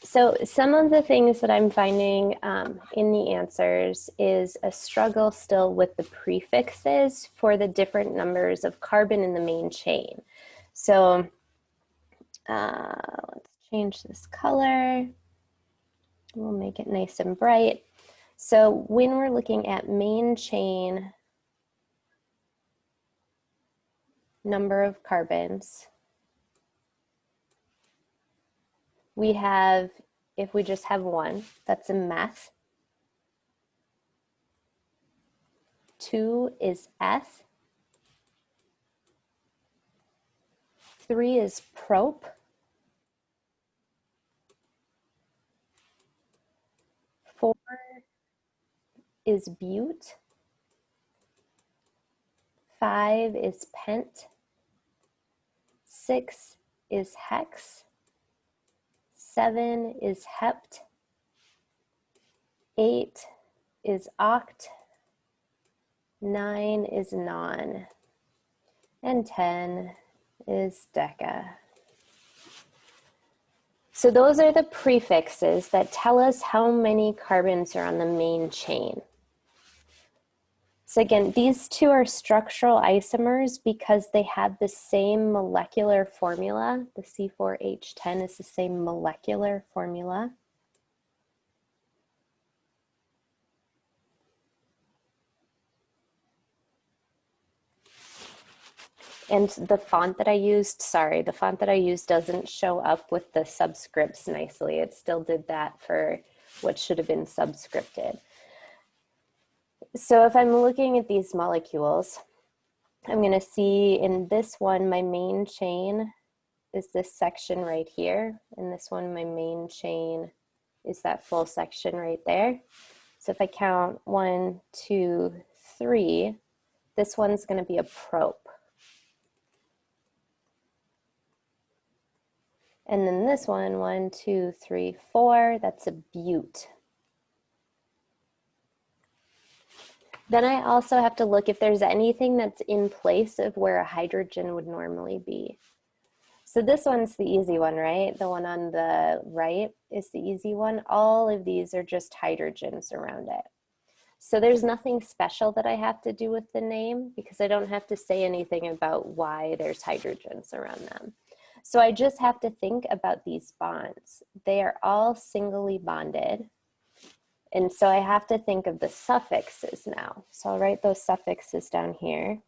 So some of the things that I'm finding in the answers is a struggle still with the prefixes for the different numbers of carbon in the main chain. So let's change this color. We'll make it nice and bright. So when we're looking at main chain number of carbons, we have, if we just have one, that's a meth. 2 is eth. 3 is prop. 4 is bute. 5 is pent. 6 is hex. 7 is hept. 8 is oct. 9 is non. And 10 is deca. So those are the prefixes that tell us how many carbons are on the main chain. So again, these two are structural isomers because they have the same molecular formula. The C4H10 is the same molecular formula. And the font that I used, sorry, the font that I used doesn't show up with the subscripts nicely. It still did that for what should have been subscripted. So if I'm looking at these molecules, I'm going to see in this one, my main chain is this section right here. In this one, my main chain is that full section right there. So if I count 1, 2, 3, this one's going to be a prop. And then this one, 1, 2, 3, 4, that's a bute. Then I also have to look if there's anything that's in place of where a hydrogen would normally be. So this one's the easy one, right? The one on the right is the easy one. All of these are just hydrogens around it. So there's nothing special that I have to do with the name because I don't have to say anything about why there's hydrogens around them. So I just have to think about these bonds. They are all singly bonded. And so I have to think of the suffixes now. So I'll write those suffixes down here.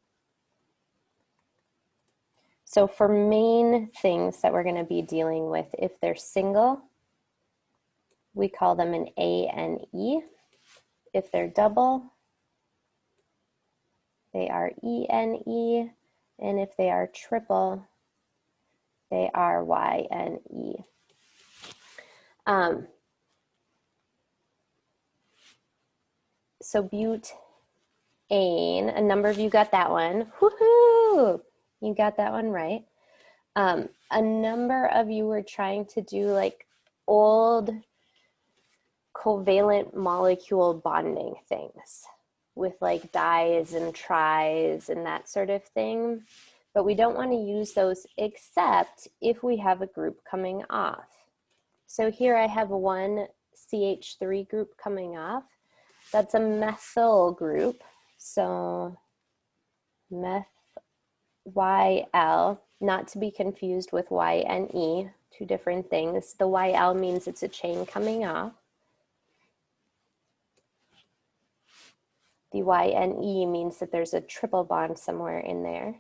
So for main things that we're going to be dealing with, if they're single, we call them an ANE. If they're double, they are ENE. And if they are triple, they are YNE. So butane, a number of you got that one. Woohoo! You got that one right. A number of you were trying to do like old covalent molecule bonding things with like dis and tris and that sort of thing. But we don't want to use those except if we have a group coming off. So here I have one CH3 group coming off. That's a methyl group. So meth YL, not to be confused with YNE, two different things. The YL means it's a chain coming off. The YNE means that there's a triple bond somewhere in there.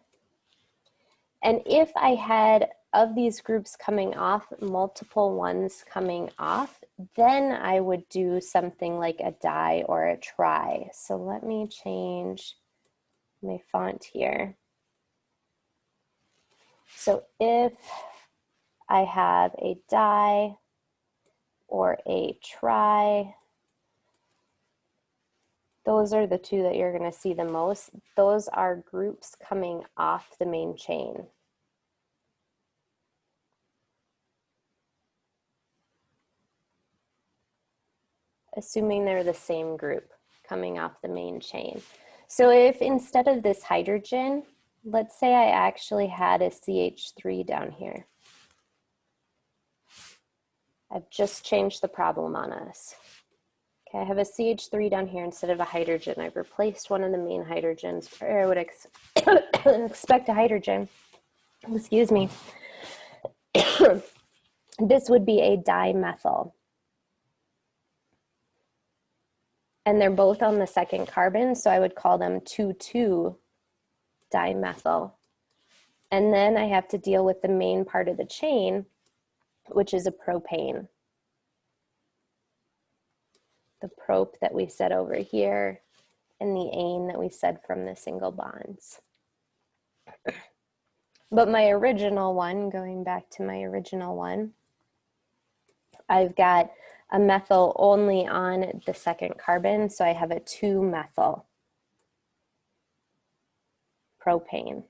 And if I had of these groups coming off, multiple ones coming off, then I would do something like a di or a tri. So let me change my font here. So if I have a di or a tri, those are the two that you're going to see the most. Those are groups coming off the main chain. Assuming they're the same group coming off the main chain. So if instead of this hydrogen, let's say I actually had a CH3 down here. I've just changed the problem on us. Okay, I have a CH3 down here instead of a hydrogen. I've replaced one of the main hydrogens where I would expect a hydrogen. Excuse me. This would be a dimethyl. And they're both on the second carbon, so I would call them 2,2-dimethyl. And then I have to deal with the main part of the chain, which is a propane. The prop that we said over here, and the ane that we said from the single bonds. But my original one, going back to my original one, I've got a methyl only on the second carbon, so I have a 2-methyl propane.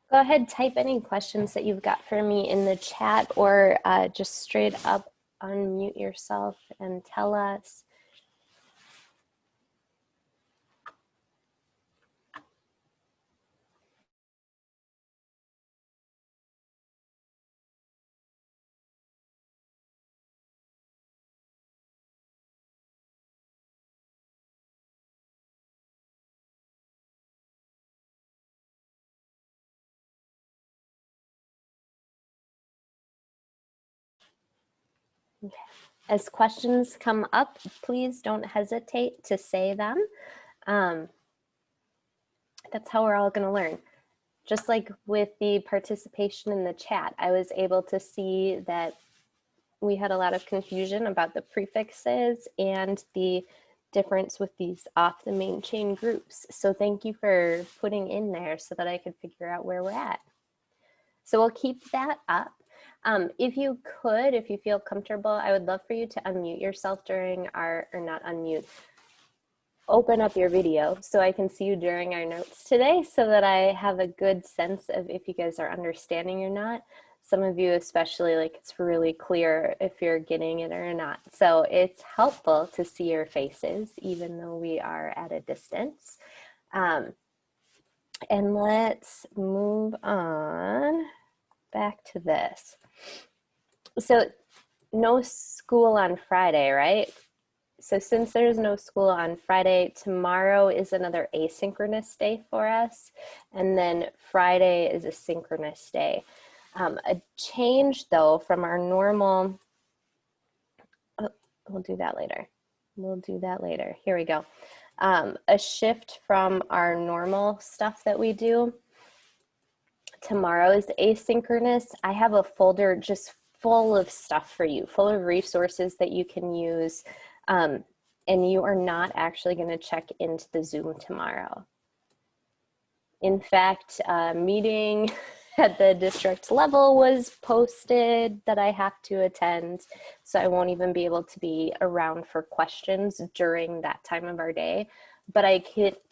Go ahead, type any questions that you've got for me in the chat, or just straight up unmute yourself and tell us. Okay. As questions come up, please don't hesitate to say them. That's how we're all going to learn. Just like with the participation in the chat, I was able to see that we had a lot of confusion about the prefixes and the difference with these off the main chain groups. So thank you for putting in there so that I could figure out where we're at. So we'll keep that up. If you could, if you feel comfortable, I would love for you to unmute yourself during our, or not unmute, open up your video so I can see you during our notes today so that I have a good sense of if you guys are understanding or not. Some of you especially, like, it's really clear if you're getting it or not. So it's helpful to see your faces even though we are at a distance. And let's move on back to this. So no school on Friday, right? So since there's no school on Friday, tomorrow is another asynchronous day for us. And then Friday is a synchronous day. A change though from our normal, oh, we'll do that later. We'll do that later. Here we go. A shift from our normal stuff that we do. Tomorrow is asynchronous. I have a folder just full of stuff for you, full of resources that you can use. And you are not actually going to check into the Zoom tomorrow. In fact, a meeting at the district level was posted that I have to attend, so I won't even be able to be around for questions during that time of our day, but I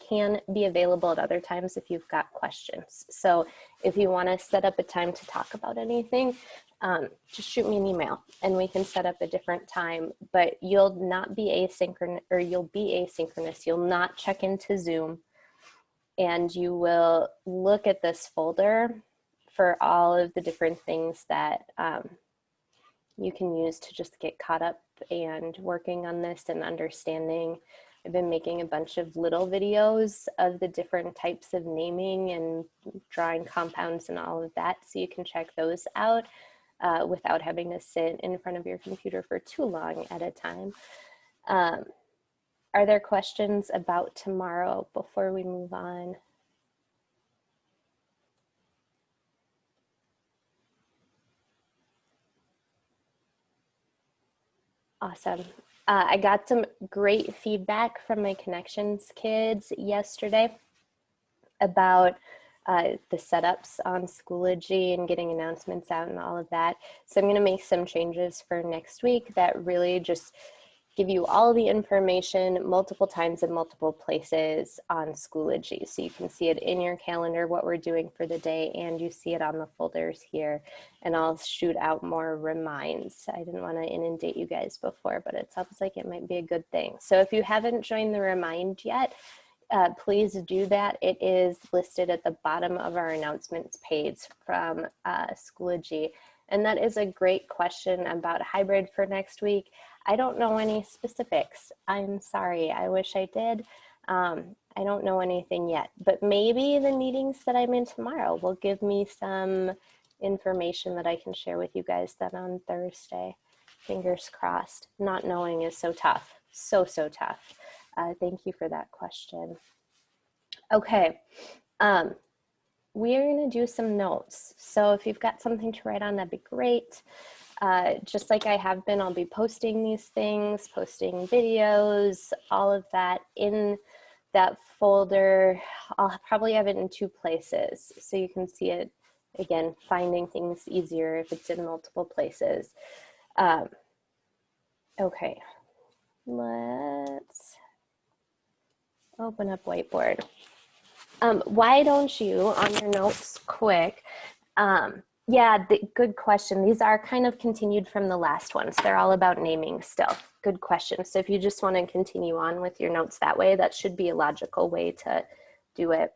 can be available at other times if you've got questions. So if you want to set up a time to talk about anything, just shoot me an email and we can set up a different time, but you'll not be asynchronous, or you'll be asynchronous. You'll not check into Zoom, and you will look at this folder for all of the different things that you can use to just get caught up and working on this and understanding. I've been making a bunch of little videos of the different types of naming and drawing compounds and all of that, so you can check those out without having to sit in front of your computer for too long at a time. Are there questions about tomorrow before we move on? Awesome. I got some great feedback from my Connections kids yesterday about the setups on Schoology and getting announcements out and all of that. So I'm going to make some changes for next week that really just give you all the information multiple times in multiple places on Schoology. So you can see it in your calendar, what we're doing for the day, and you see it on the folders here. And I'll shoot out more reminds. I didn't want to inundate you guys before, but it sounds like it might be a good thing. So if you haven't joined the remind yet, please do that. It is listed at the bottom of our announcements page from Schoology. And that is a great question about hybrid for next week. I don't know any specifics. I'm sorry, I wish I did. I don't know anything yet, but maybe the meetings that I'm in tomorrow will give me some information that I can share with you guys then on Thursday. Fingers crossed. Not knowing is so tough, so tough. Thank you for that question. Okay, we're gonna do some notes. So if you've got something to write on, that'd be great. Just like I have been, I'll be posting these things, posting videos, all of that in that folder. I'll probably have it in 2 places so you can see it. Again, finding things easier if it's in multiple places. Okay, let's open up whiteboard. Why don't you, on your notes quick, yeah, good question. These are kind of continued from the last ones. They're all about naming still. Good question. So if you just want to continue on with your notes that way, that should be a logical way to do it.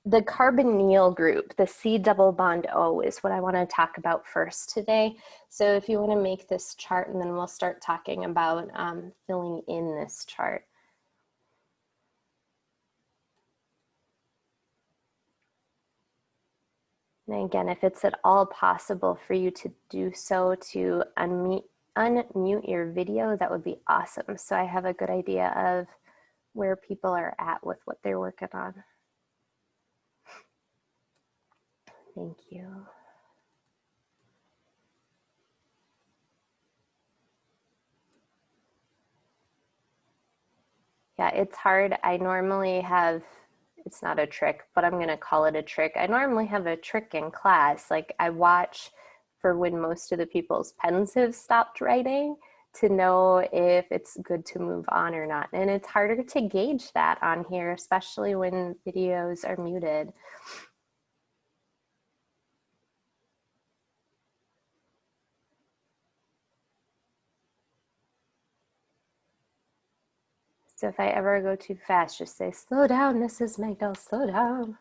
The carbonyl group, the C double bond O, is what I want to talk about first today. So if you want to make this chart, and then we'll start talking about filling in this chart. And again, if it's at all possible for you to do so, to unmute your video, that would be awesome. So I have a good idea of where people are at with what they're working on. Thank you. Yeah, it's hard. I normally have, it's not a trick, but I'm going to call it a trick. I normally have a trick in class. Like I watch for when most of the people's pens have stopped writing to know if it's good to move on or not. And it's harder to gauge that on here, especially when videos are muted. So if I ever go too fast, just say, slow down, Mrs. Magdal, slow down.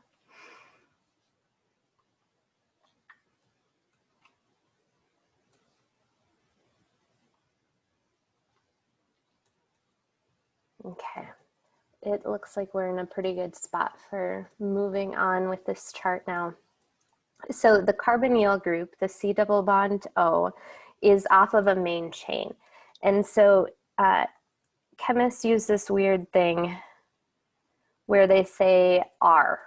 Okay, it looks like we're in a pretty good spot for moving on with this chart now. So the carbonyl group, the C double bond O, is off of a main chain. And so chemists use this weird thing where they say R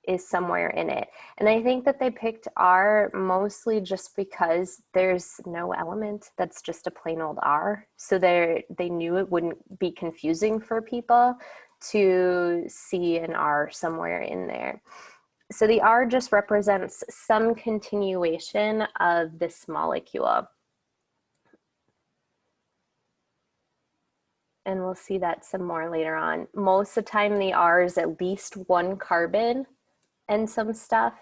is somewhere in it. And I think that they picked R mostly just because there's no element that's just a plain old R. So they knew it wouldn't be confusing for people to see an R somewhere in there. So the R just represents some continuation of this molecule. And we'll see that some more later on. Most of the time the R is at least 1 carbon and some stuff.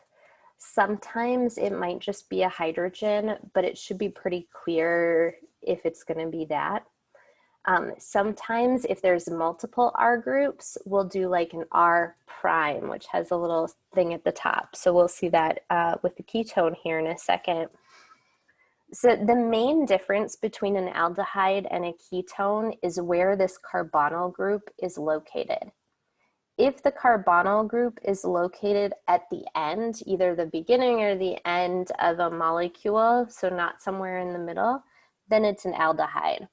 Sometimes it might just be a hydrogen, but it should be pretty clear if it's going to be that. Sometimes if there's multiple R groups, we'll do like an R prime, which has a little thing at the top. So we'll see that with the ketone here in a second. So the main difference between an aldehyde and a ketone is where this carbonyl group is located. If the carbonyl group is located at the end, either the beginning or the end of a molecule, so not somewhere in the middle, then it's an aldehyde.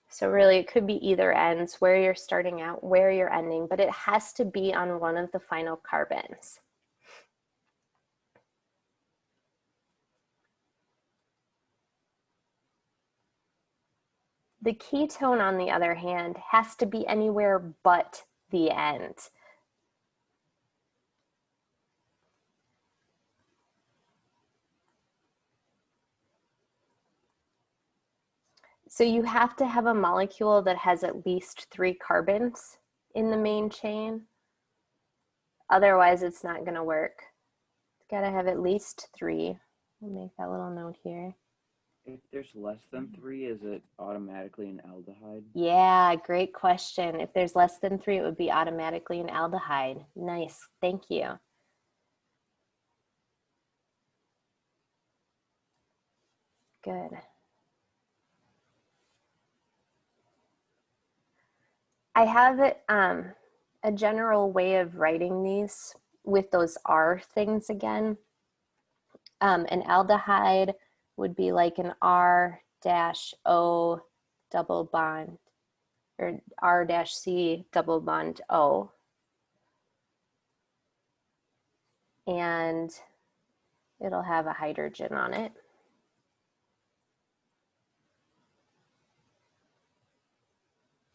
So really it could be either ends, where you're starting out, where you're ending, but it has to be on one of the final carbons. The ketone, on the other hand, has to be anywhere but the end. So you have to have a molecule that has at least 3 carbons in the main chain. Otherwise, it's not going to work. It's got to have at least 3. I'll make that little note here. If there's less than 3, is it automatically an aldehyde? Yeah, great question. If there's less than 3, it would be automatically an aldehyde. Nice, thank you. Good. I have a general way of writing these with those R things again. An aldehyde would be like an R-O double bond, or R-C double bond O. And it'll have a hydrogen on it.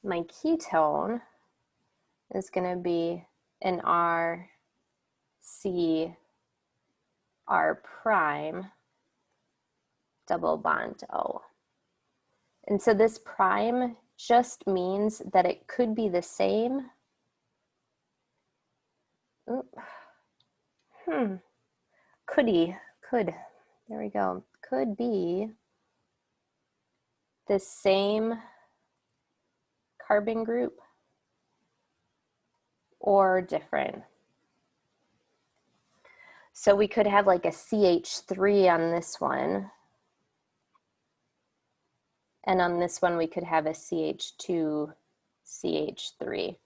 My ketone is going to be an R-C R prime double bond O. And so this prime just means that it could be the same. There we go. Could be the same carbon group or different. So we could have like a CH3 on this one. And on this one, we could have a CH2, CH3.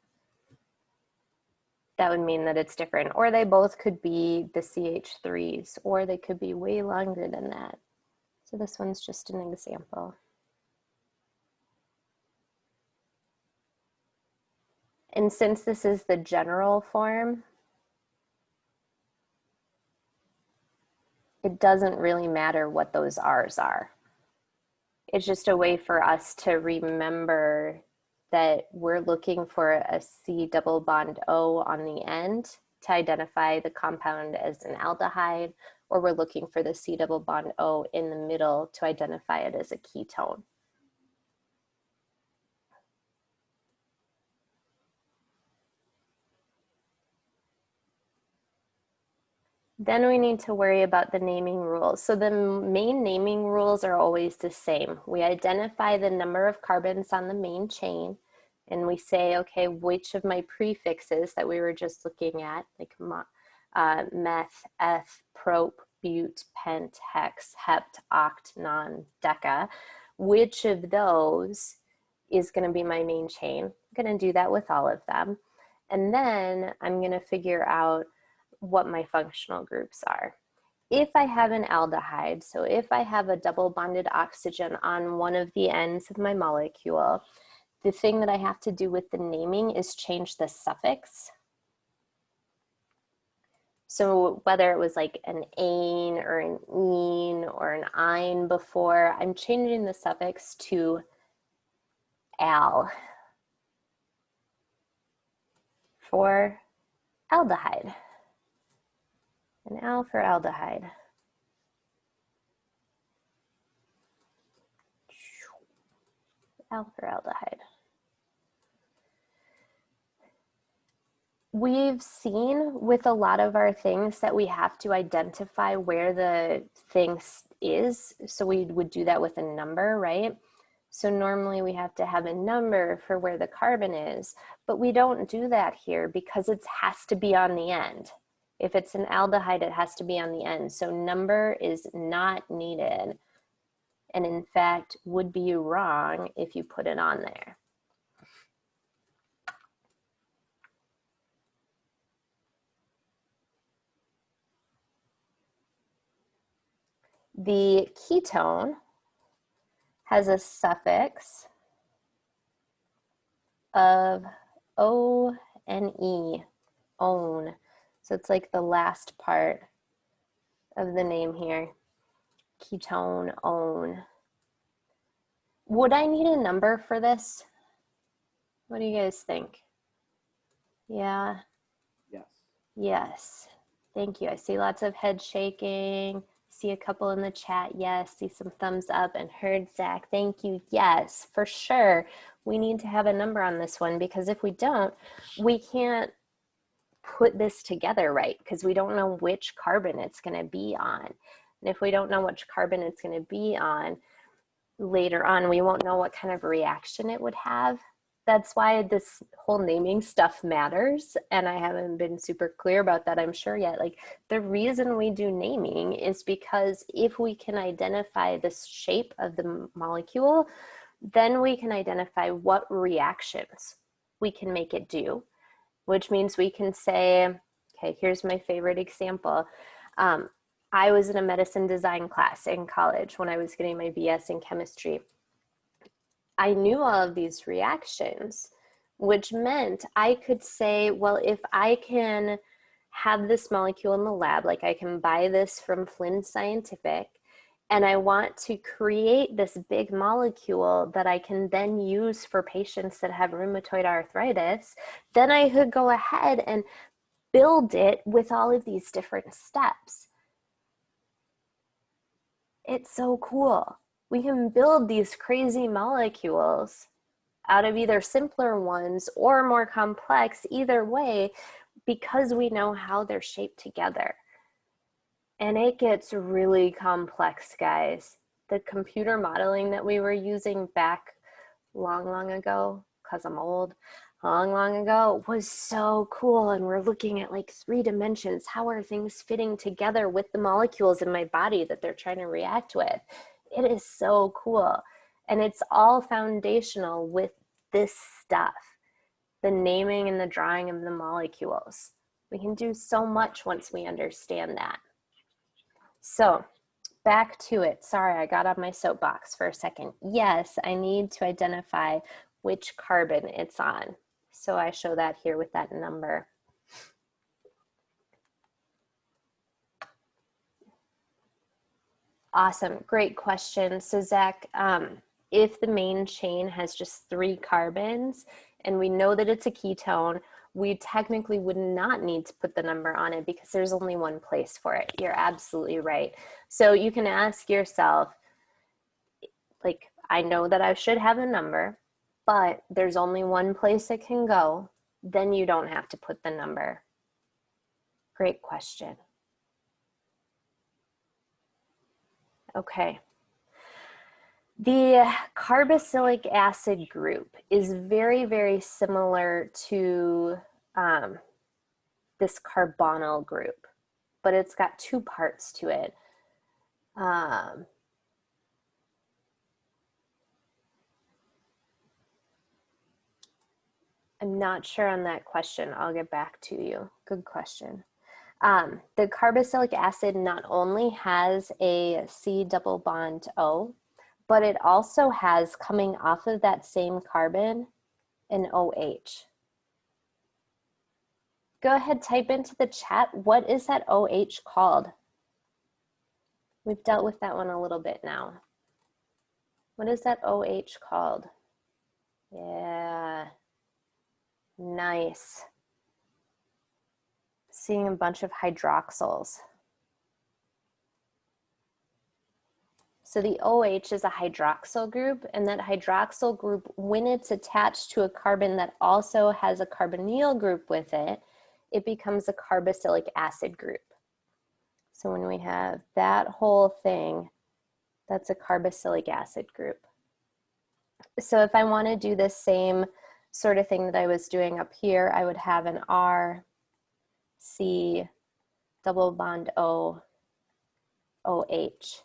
That would mean that it's different. Or they both could be the CH3s, or they could be way longer than that. So this one's just an example. And since this is the general form, it doesn't really matter what those R's are. It's just a way for us to remember that we're looking for a C double bond O on the end to identify the compound as an aldehyde, or we're looking for the C double bond O in the middle to identify it as a ketone. Then we need to worry about the naming rules. So the main naming rules are always the same. We identify the number of carbons on the main chain, and we say, okay, which of my prefixes that we were just looking at, like meth, eth, prop, bute, pent, hex, hept, oct, non, deca, which of those is going to be my main chain? I'm going to do that with all of them. And then I'm going to figure out what my functional groups are. If I have an aldehyde, so if I have a double bonded oxygen on one of the ends of my molecule, the thing that I have to do with the naming is change the suffix. So whether it was like an ane or an een or an ein before, I'm changing the suffix to al for aldehyde. An al for aldehyde. Al for aldehyde. We've seen with a lot of our things that we have to identify where the thing is. So we would do that with a number, right? So normally we have to have a number for where the carbon is, but we don't do that here because it has to be on the end. If it's an aldehyde, it has to be on the end. So number is not needed, and in fact would be wrong if you put it on there. The ketone has a suffix of O-N-E, own. So it's like the last part of the name here. Ketone, own. Would I need a number for this? What do you guys think? Yeah? Yes. Yes. Thank you. I see lots of head shaking. See a couple in the chat. Yes. See some thumbs up and heard Zach. Thank you. Yes, for sure. We need to have a number on this one because if we don't, we can't put this together right, because we don't know which carbon it's going to be on. And if we don't know which carbon it's going to be on, later on, we won't know what kind of reaction it would have. That's why this whole naming stuff matters. And I haven't been super clear about that, I'm sure yet. Like, the reason we do naming is because if we can identify the shape of the molecule, then we can identify what reactions we can make it do, which means we can say, okay, here's my favorite example. I was in a medicine design class in college when I was getting my BS in chemistry. I knew all of these reactions, which meant I could say, well, if I can have this molecule in the lab, like I can buy this from Flynn Scientific, and I want to create this big molecule that I can then use for patients that have rheumatoid arthritis, then I could go ahead and build it with all of these different steps. It's so cool. We can build these crazy molecules out of either simpler ones or more complex, either way, because we know how they're shaped together. And it gets really complex, guys. The computer modeling that we were using back long ago, because I'm old, long ago, was so cool. And we're looking at like 3 dimensions. How are things fitting together with the molecules in my body that they're trying to react with? It is so cool. And it's all foundational with this stuff, the naming and the drawing of the molecules. We can do so much once we understand that. So back to it. Sorry, I got on my soapbox for a second. Yes, I need to identify which carbon it's on. So I show that here with that number. Awesome, great question. So Zach, if the main chain has just 3 carbons and we know that it's a ketone, we technically would not need to put the number on it because there's only one place for it. You're absolutely right. So you can ask yourself, like, I know that I should have a number, but there's only one place it can go, then you don't have to put the number. Great question. Okay. The carboxylic acid group is very similar to this carbonyl group, but it's got 2 parts to it. I'm not sure on that question. I'll get back to you. Good question. The carboxylic acid not only has a C double bond O, but it also has, coming off of that same carbon, an OH. Go ahead, type into the chat, what is that OH called? We've dealt with that one a little bit now. What is that OH called? Yeah, nice. Seeing a bunch of hydroxyls. So the OH is a hydroxyl group, and that hydroxyl group, when it's attached to a carbon that also has a carbonyl group with it, it becomes a carboxylic acid group. So when we have that whole thing, that's a carboxylic acid group. So if I want to do the same sort of thing that I was doing up here, I would have an R, C, double bond O, OH.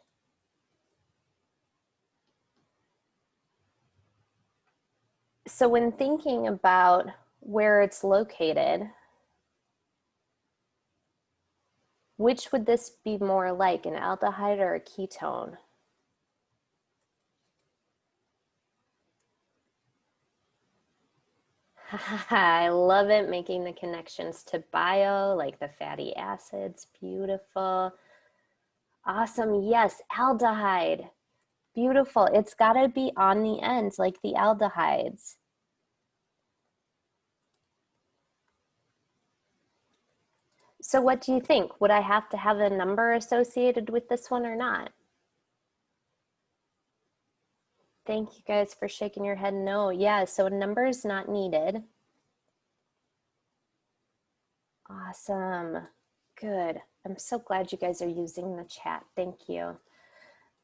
So when thinking about where it's located, which would this be more like, an aldehyde or a ketone? I love it, making the connections to bio, like the fatty acids, beautiful. Awesome, yes, aldehyde, beautiful. It's gotta be on the ends like the aldehydes. So what do you think? Would I have to have a number associated with this one or not? Thank you guys for shaking your head no. Yeah, so a number is not needed. Awesome. Good. I'm so glad you guys are using the chat. Thank you.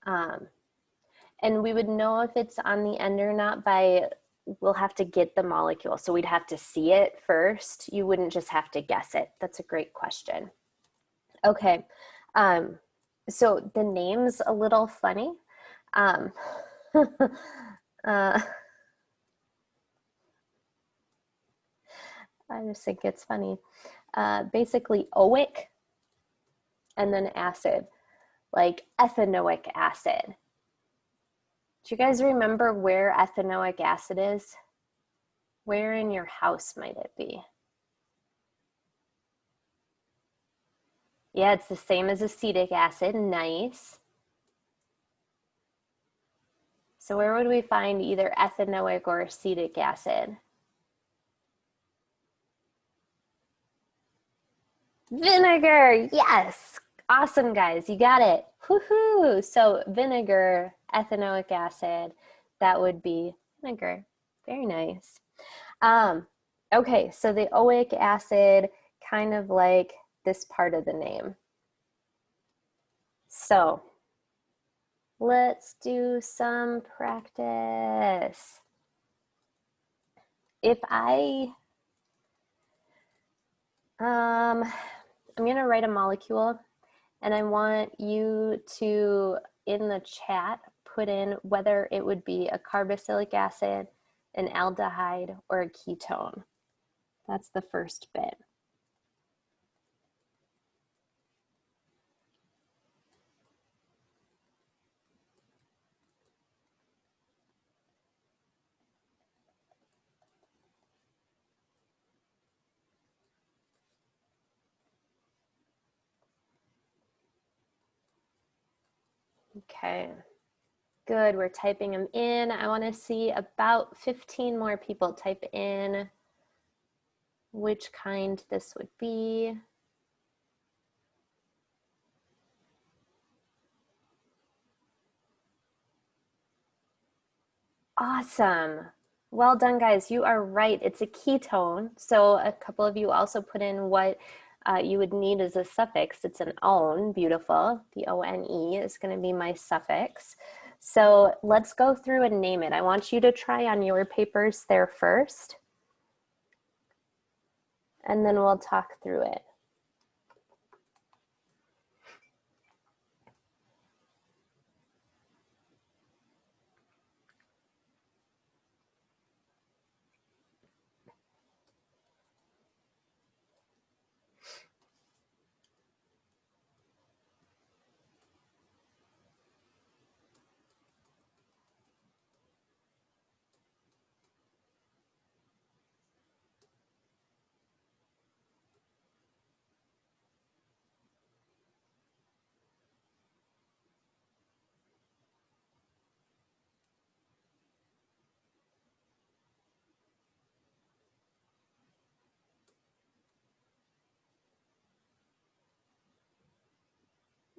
And we would know if it's on the end or not by, we'll have to get the molecule. So we'd have to see it first. You wouldn't just have to guess it. That's a great question. Okay. So the name's a little funny. I just think it's funny. Basically oic and then acid, like ethanoic acid. Do you guys remember where ethanoic acid is? Where in your house might it be? Yeah, it's the same as acetic acid. Nice. So where would we find either ethanoic or acetic acid? Vinegar, yes. Awesome, guys, you got it. Woohoo! So vinegar, ethanoic acid, that would be vinegar. Very nice. Okay, so the oic acid, kind of like this part of the name. So let's do some practice. If I'm gonna write a molecule and I want you to, in the chat, put in whether it would be a carboxylic acid, an aldehyde, or a ketone. That's the first bit. Okay, good, we're typing them in. I wanna see about 15 more people type in which kind this would be. Awesome. Well done, guys. You are right. It's a ketone. So a couple of you also put in what you would need as a suffix. It's an -one. Beautiful. The O-N-E is going to be my suffix. So let's go through and name it. I want you to try on your papers there first, and then we'll talk through it.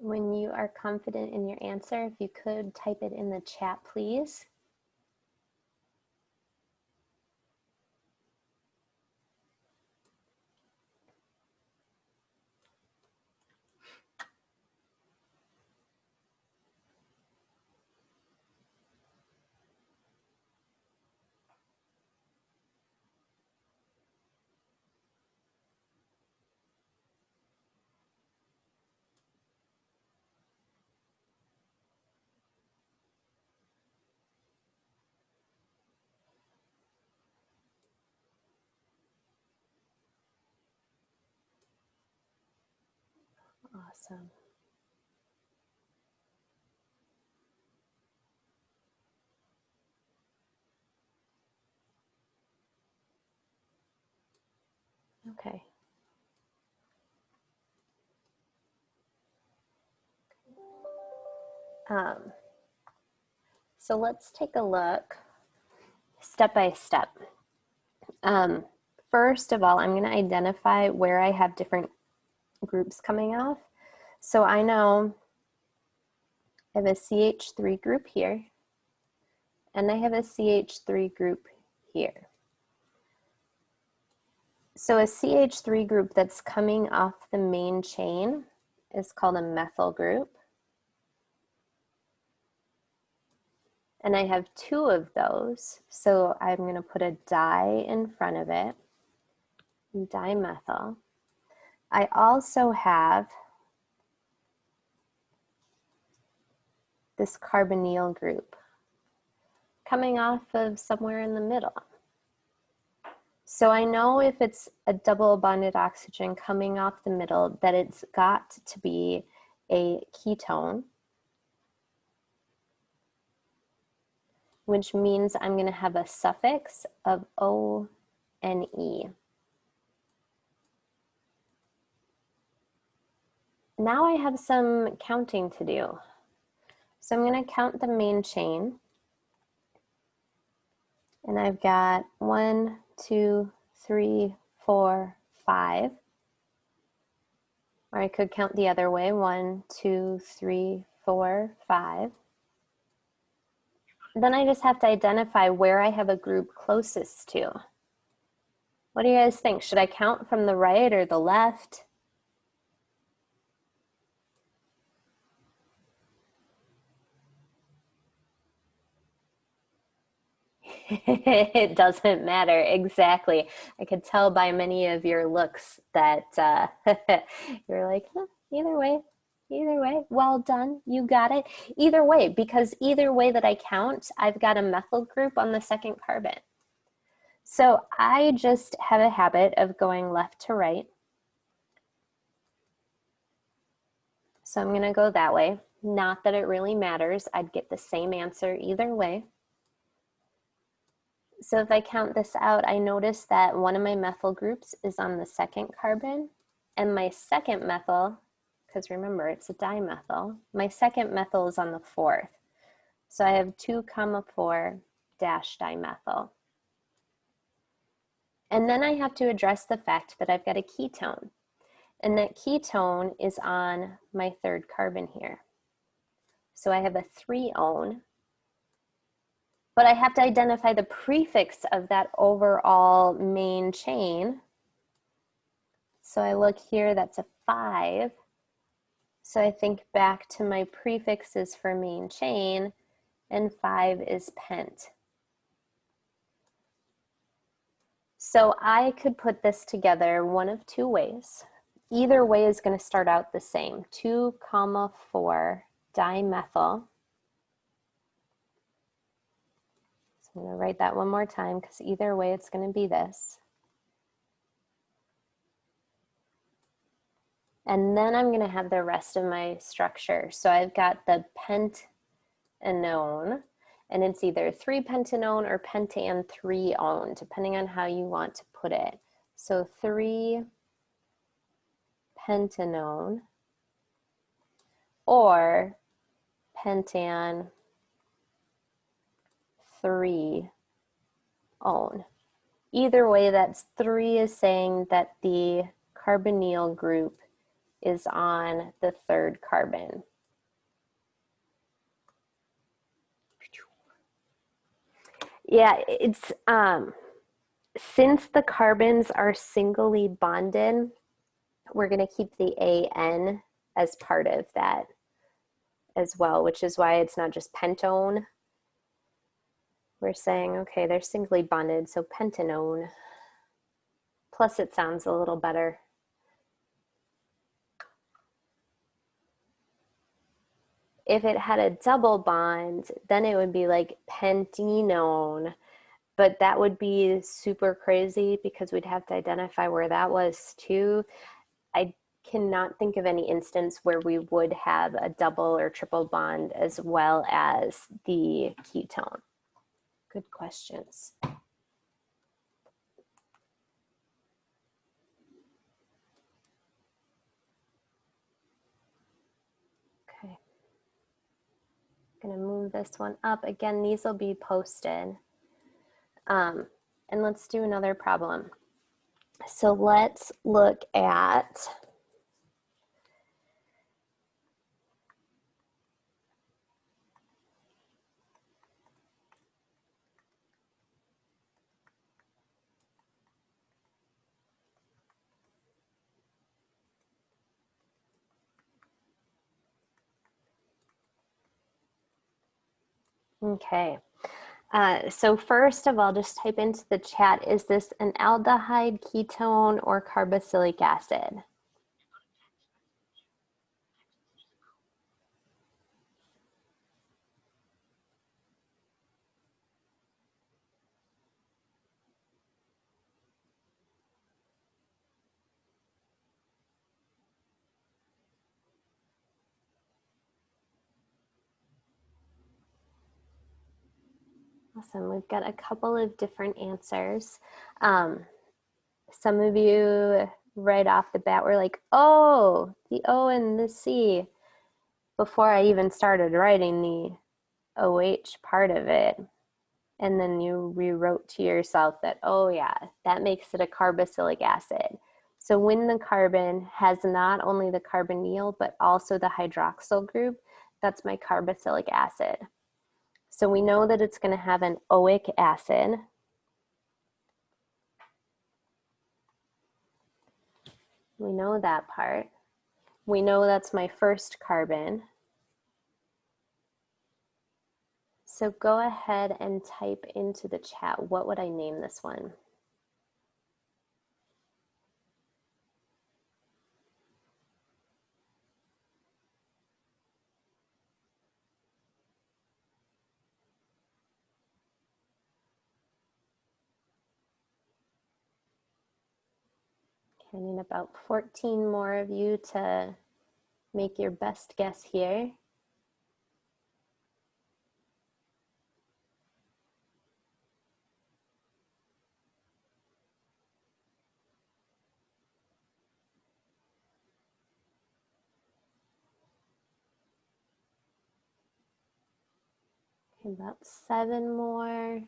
When you are confident in your answer, if you could type it in the chat, please. Awesome. Okay. So let's take a look step by step. First of all, I'm going to identify where I have different groups coming off. So I know I have a CH3 group here, and I have a CH3 group here. So a CH3 group that's coming off the main chain is called a methyl group. And I have two of those, so I'm going to put a di in front of it, dimethyl. I also have this carbonyl group coming off of somewhere in the middle. So I know if it's a double bonded oxygen coming off the middle that it's got to be a ketone, which means I'm going to have a suffix of O-N-E. Now I have some counting to do. So I'm going to count the main chain. And I've got 1, 2, 3, 4, 5. Or I could count the other way, 1, 2, 3, 4, 5. Then I just have to identify where I have a group closest to. What do you guys think? Should I count from the right or the left? It doesn't matter, exactly. I could tell by many of your looks that you're like, huh, either way, well done, you got it. Either way, because either way that I count, I've got a methyl group on the second carbon. So I just have a habit of going left to right. So I'm gonna go that way. Not that it really matters, I'd get the same answer either way. So if I count this out, I notice that one of my methyl groups is on the second carbon, and my second methyl, because remember it's a dimethyl, my second methyl is on the fourth. So I have 2,4 dash dimethyl. And then I have to address the fact that I've got a ketone, and that ketone is on my third carbon here. So I have a 3-one. But I have to identify the prefix of that overall main chain. So I look here, that's a 5. So I think back to my prefixes for main chain, and 5 is pent. So I could put this together one of two ways. Either way is going to start out the same, 2,4 dimethyl. I'm going to write that one more time because either way it's going to be this. And then I'm going to have the rest of my structure. So I've got the pentanone, and it's either 3-pentanone or pentan-3-one, depending on how you want to put it. So 3-pentanone or pentan 3-one. Either way, that's 3 is saying that the carbonyl group is on the third carbon. Yeah, it's since the carbons are singly bonded, we're going to keep the AN as part of that as well, which is why it's not just pentone. We're saying, okay, they're singly bonded, so pentanone. Plus it sounds a little better. If it had a double bond, then it would be like pentenone, but that would be super crazy because we'd have to identify where that was too. I cannot think of any instance where we would have a double or triple bond as well as the ketone. Good questions. Okay. I'm gonna move this one up. Again, these will be posted. And let's do another problem. So let's look at Okay. So first of all, just type into the chat, is this an aldehyde, ketone, or carboxylic acid? Awesome. We've got a couple of different answers. Some of you right off the bat were like, oh, the O and the C, before I even started writing the OH part of it. And then you rewrote to yourself that, oh yeah, that makes it a carboxylic acid. So when the carbon has not only the carbonyl, but also the hydroxyl group, that's my carboxylic acid. So we know that it's going to have an oic acid. We know that part. We know that's my first carbon. So go ahead and type into the chat, what would I name this one? Okay, I need about 14 more of you to make your best guess here. Okay, about 7 more.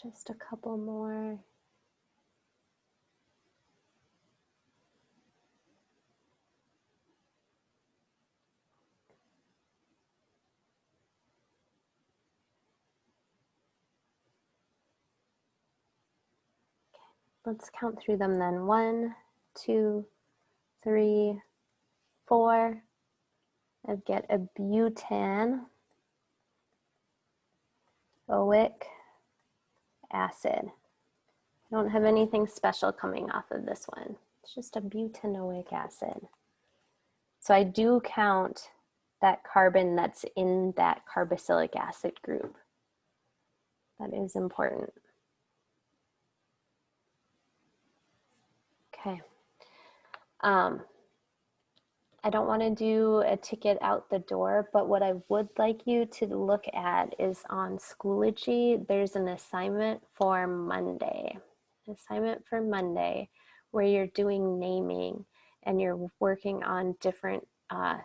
Just a couple more. Let's count through them then. 1, 2, 3, 4. I get a butan, oic acid. I don't have anything special coming off of this one. It's just a butanoic acid. So I do count that carbon that's in that carboxylic acid group. That is important. Okay. I don't want to do a ticket out the door, but what I would like you to look at is on Schoology, there's an assignment for Monday. Where you're doing naming and you're working on different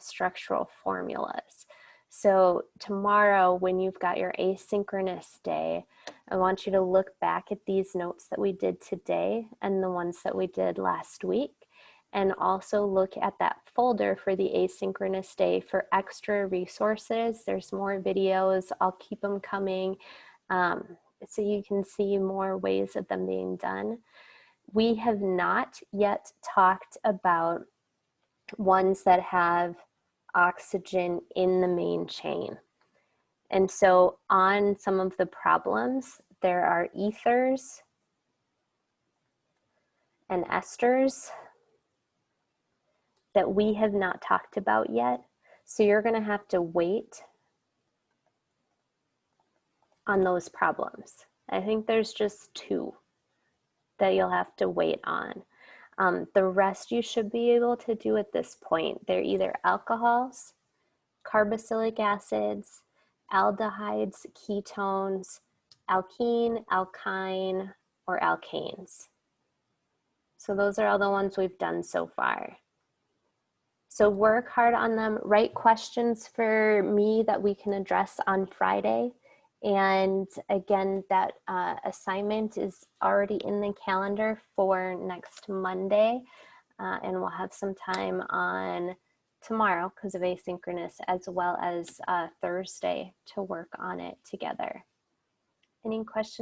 structural formulas. So tomorrow, when you've got your asynchronous day, I want you to look back at these notes that we did today and the ones that we did last week, and also look at that folder for the asynchronous day for extra resources. There's more videos. I'll keep them coming so you can see more ways of them being done. We have not yet talked about ones that have oxygen in the main chain. And so on some of the problems, there are ethers and esters that we have not talked about yet. So you're going to have to wait on those problems. I think there's just 2 that you'll have to wait on. The rest you should be able to do at this point. They're either alcohols, carboxylic acids, aldehydes, ketones, alkene, alkyne, or alkanes. So those are all the ones we've done so far. So work hard on them, write questions for me that we can address on Friday, And again, that assignment is already in the calendar for next Monday. And we'll have some time on tomorrow because of asynchronous, as well as Thursday to work on it together. Any questions?